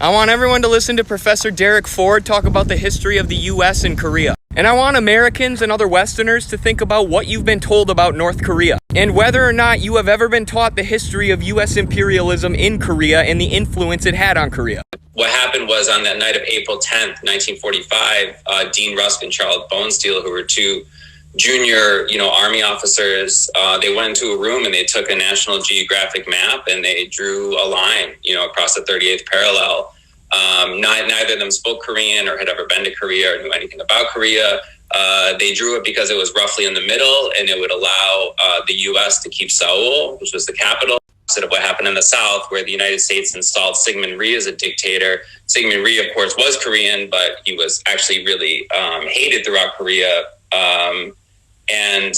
I want everyone to listen to Professor Derek Ford talk about the history of the U.S. and Korea. And I want Americans and other Westerners to think about what you've been told about North Korea, and whether or not you have ever been taught the history of U.S. imperialism in Korea and the influence it had on Korea. What happened was on that night of April 10th, 1945, Dean Rusk and Charles Bonesteel, who were two junior, Army officers, they went into a room and they took a National Geographic map and they drew a line, across the 38th parallel. Neither of them spoke Korean or had ever been to Korea or knew anything about Korea. They drew it because it was roughly in the middle and it would allow the U.S. to keep Seoul, which was the capital. Instead of what happened in the South, where the United States installed Syngman Rhee as a dictator. Syngman Rhee, of course, was Korean, but he was actually really hated throughout Korea. And,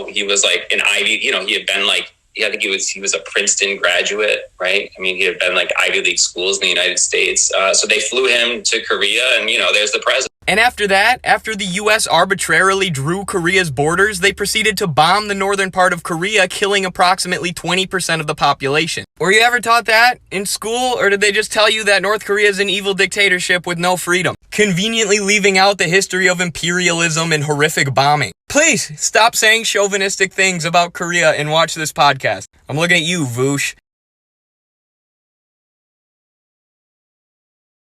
he was like an Ivy, he had been like, I think he was a Princeton graduate, right? I mean, he had been like Ivy League schools in the United States. So they flew him to Korea and, there's the president. And after that, after the U.S. arbitrarily drew Korea's borders, they proceeded to bomb the northern part of Korea, killing approximately 20% of the population. Were you ever taught that in school, or did they just tell you that North Korea is an evil dictatorship with no freedom, conveniently leaving out the history of imperialism and horrific bombing? Please, stop saying chauvinistic things about Korea and watch this podcast. I'm looking at you, Voosh.